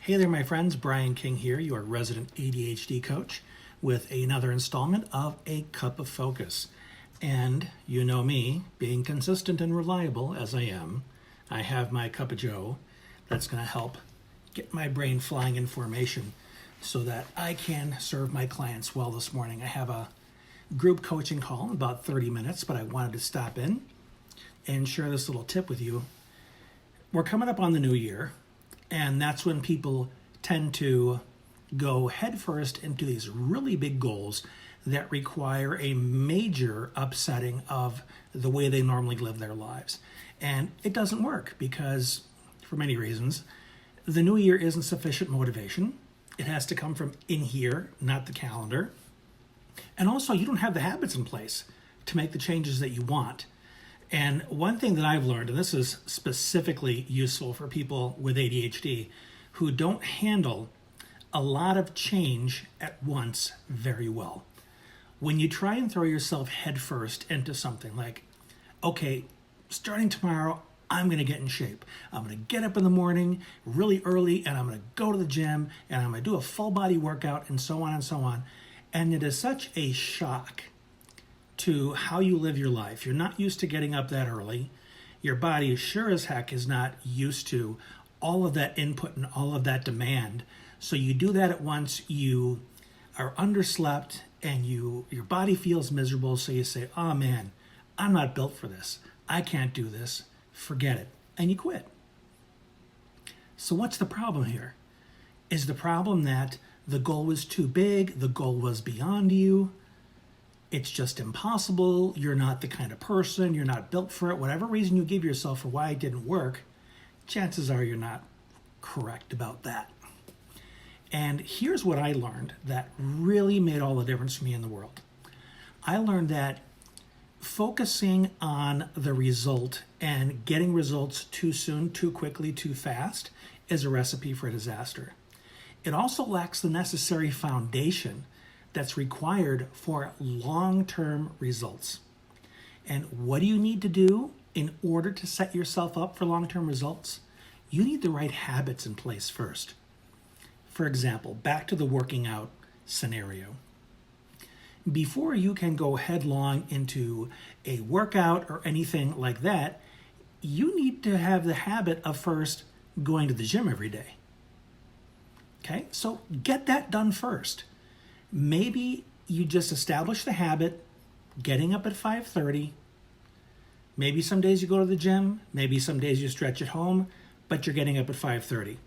Hey there, my friends. Brian King here, your resident ADHD coach, with another installment of A Cup of Focus. And you know me, being consistent and reliable as I am, I have my cup of joe that's going to help get my brain flying in formation so that I can serve my clients well this morning. I have a group coaching call in about 30 minutes, but I wanted to stop in and share this little tip with you. We're coming up on the new year, and that's when people tend to go headfirst into these really big goals that require a major upsetting of the way they normally live their lives. And it doesn't work because, for many reasons, the new year isn't sufficient motivation. It has to come from in here, not the calendar. And also, you don't have the habits in place to make the changes that you want. And one thing that I've learned, and this is specifically useful for people with ADHD who don't handle a lot of change at once very well. When you try and throw yourself headfirst into something like, okay, starting tomorrow, I'm going to get in shape. I'm going to get up in the morning really early and I'm going to go to the gym and I'm going to do a full body workout and so on and so on. And it is such a shock to how you live your life. You're not used to getting up that early. Your body sure as heck is not used to all of that input and all of that demand. So you do that at once, you are underslept and your body feels miserable. So you say, oh man, I'm not built for this. I can't do this. Forget it. And you quit. So what's the problem here? Is the problem that the goal was too big? The goal was beyond you? It's just impossible. You're not the kind of person. You're not built for it. Whatever reason you give yourself for why it didn't work, chances are you're not correct about that. And here's what I learned that really made all the difference for me in the world. I learned that focusing on the result and getting results too soon, too quickly, too fast is a recipe for disaster. It also lacks the necessary foundation that's required for long-term results. And what do you need to do in order to set yourself up for long-term results? You need the right habits in place first. For example, back to the working out scenario. Before you can go headlong into a workout or anything like that, you need to have the habit of first going to the gym every day. Okay, so get that done first. Maybe you just establish the habit, getting up at 5:30. Maybe some days you go to the gym, maybe some days you stretch at home, but you're getting up at 5:30.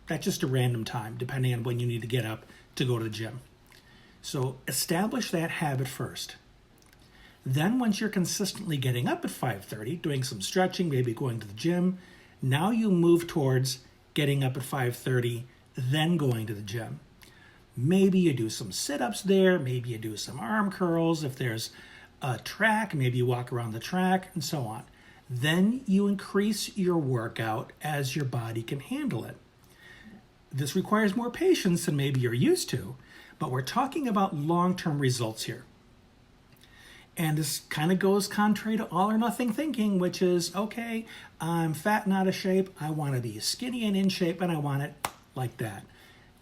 That's just a random time, depending on when you need to get up to go to the gym. So establish that habit first. Then once you're consistently getting up at 5:30, doing some stretching, maybe going to the gym, now you move towards getting up at 5:30, then going to the gym. Maybe you do some sit-ups there, maybe you do some arm curls. If there's a track, maybe you walk around the track and so on. Then you increase your workout as your body can handle it. This requires more patience than maybe you're used to, but we're talking about long-term results here. And this kind of goes contrary to all or nothing thinking, which is, okay, I'm fat and out of shape. I want to be skinny and in shape, and I want it like that.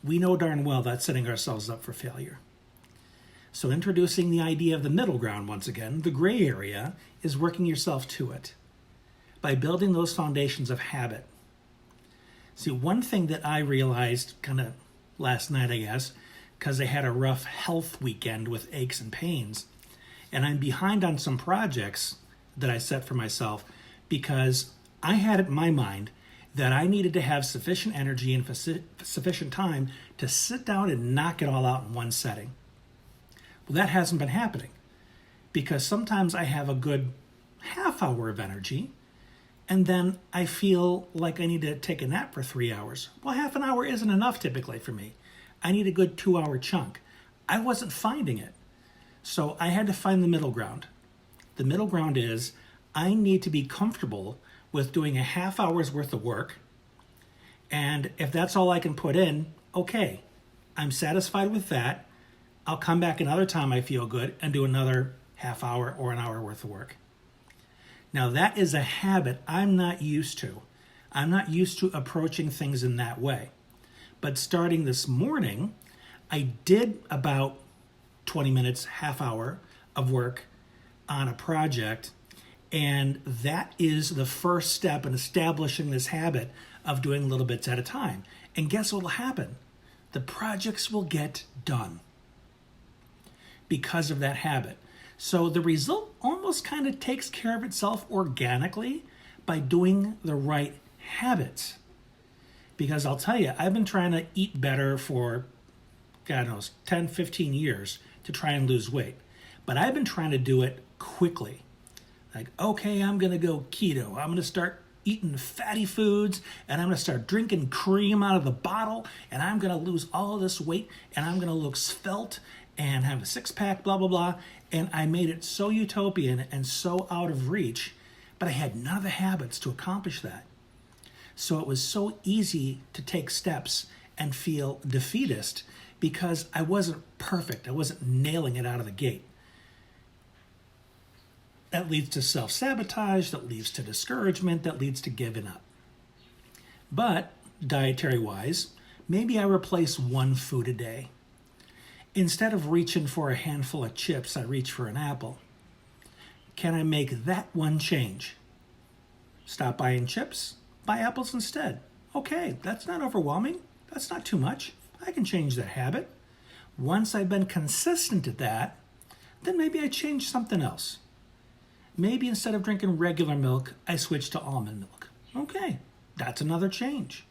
We know darn well that's setting ourselves up for failure. So introducing the idea of the middle ground once again, the gray area, is working yourself to it by building those foundations of habit. See, one thing that I realized kind of last night, I guess, because I had a rough health weekend with aches and pains, and I'm behind on some projects that I set for myself because I had it in my mind that I needed to have sufficient energy and sufficient time to sit down and knock it all out in one setting. Well, that hasn't been happening because sometimes I have a good half hour of energy and then I feel like I need to take a nap for 3 hours. Well, half an hour isn't enough typically for me. I need a good 2-hour chunk. I wasn't finding it. So I had to find the middle ground. The middle ground is I need to be comfortable with doing a half hour's worth of work. And if that's all I can put in, okay, I'm satisfied with that. I'll come back another time I feel good and do another half hour or an hour worth of work. Now that is a habit I'm not used to. I'm not used to approaching things in that way. But starting this morning, I did about 20 minutes, half hour of work on a project. And that is the first step in establishing this habit of doing little bits at a time. And guess what will happen? The projects will get done because of that habit. So the result almost kind of takes care of itself organically by doing the right habits. Because I'll tell you, I've been trying to eat better for, God knows, 10, 15 years to try and lose weight. But I've been trying to do it quickly. Like, okay, I'm going to go keto. I'm going to start eating fatty foods, and I'm going to start drinking cream out of the bottle, and I'm going to lose all of this weight, and I'm going to look svelte and have a six-pack, blah, blah, blah. And I made it so utopian and so out of reach, but I had none of the habits to accomplish that. So it was so easy to take steps and feel defeatist because I wasn't perfect. I wasn't nailing it out of the gate. That leads to self-sabotage, that leads to discouragement, that leads to giving up. But dietary-wise, maybe I replace one food a day. Instead of reaching for a handful of chips, I reach for an apple. Can I make that one change? Stop buying chips, buy apples instead. Okay, that's not overwhelming. That's not too much. I can change that habit. Once I've been consistent at that, then maybe I change something else. Maybe instead of drinking regular milk, I switch to almond milk. Okay, that's another change.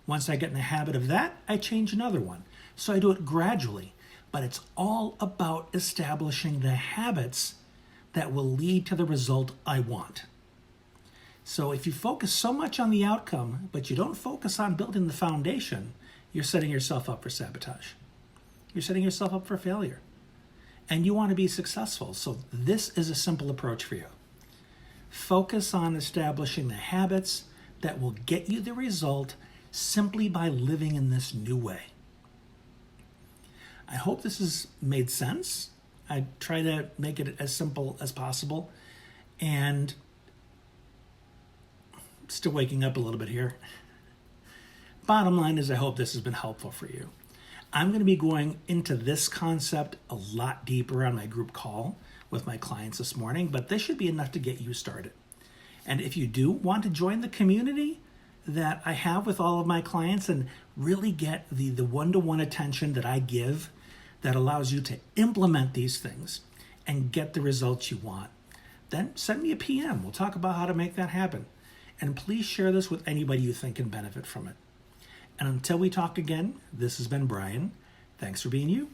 Once I get in the habit of that, I change another one. So I do it gradually, but it's all about establishing the habits that will lead to the result I want. So if you focus so much on the outcome, but you don't focus on building the foundation, you're setting yourself up for sabotage. You're setting yourself up for failure. And you want to be successful. So this is a simple approach for you. Focus on establishing the habits that will get you the result simply by living in this new way. I hope this has made sense. I try to make it as simple as possible. And still waking up a little bit here. Bottom line is I hope this has been helpful for you. I'm going to be going into this concept a lot deeper on my group call with my clients this morning, but this should be enough to get you started. And if you do want to join the community that I have with all of my clients and really get the one-to-one attention that I give that allows you to implement these things and get the results you want, then send me a PM. We'll talk about how to make that happen. And please share this with anybody you think can benefit from it. And until we talk again, this has been Brian. Thanks for being you.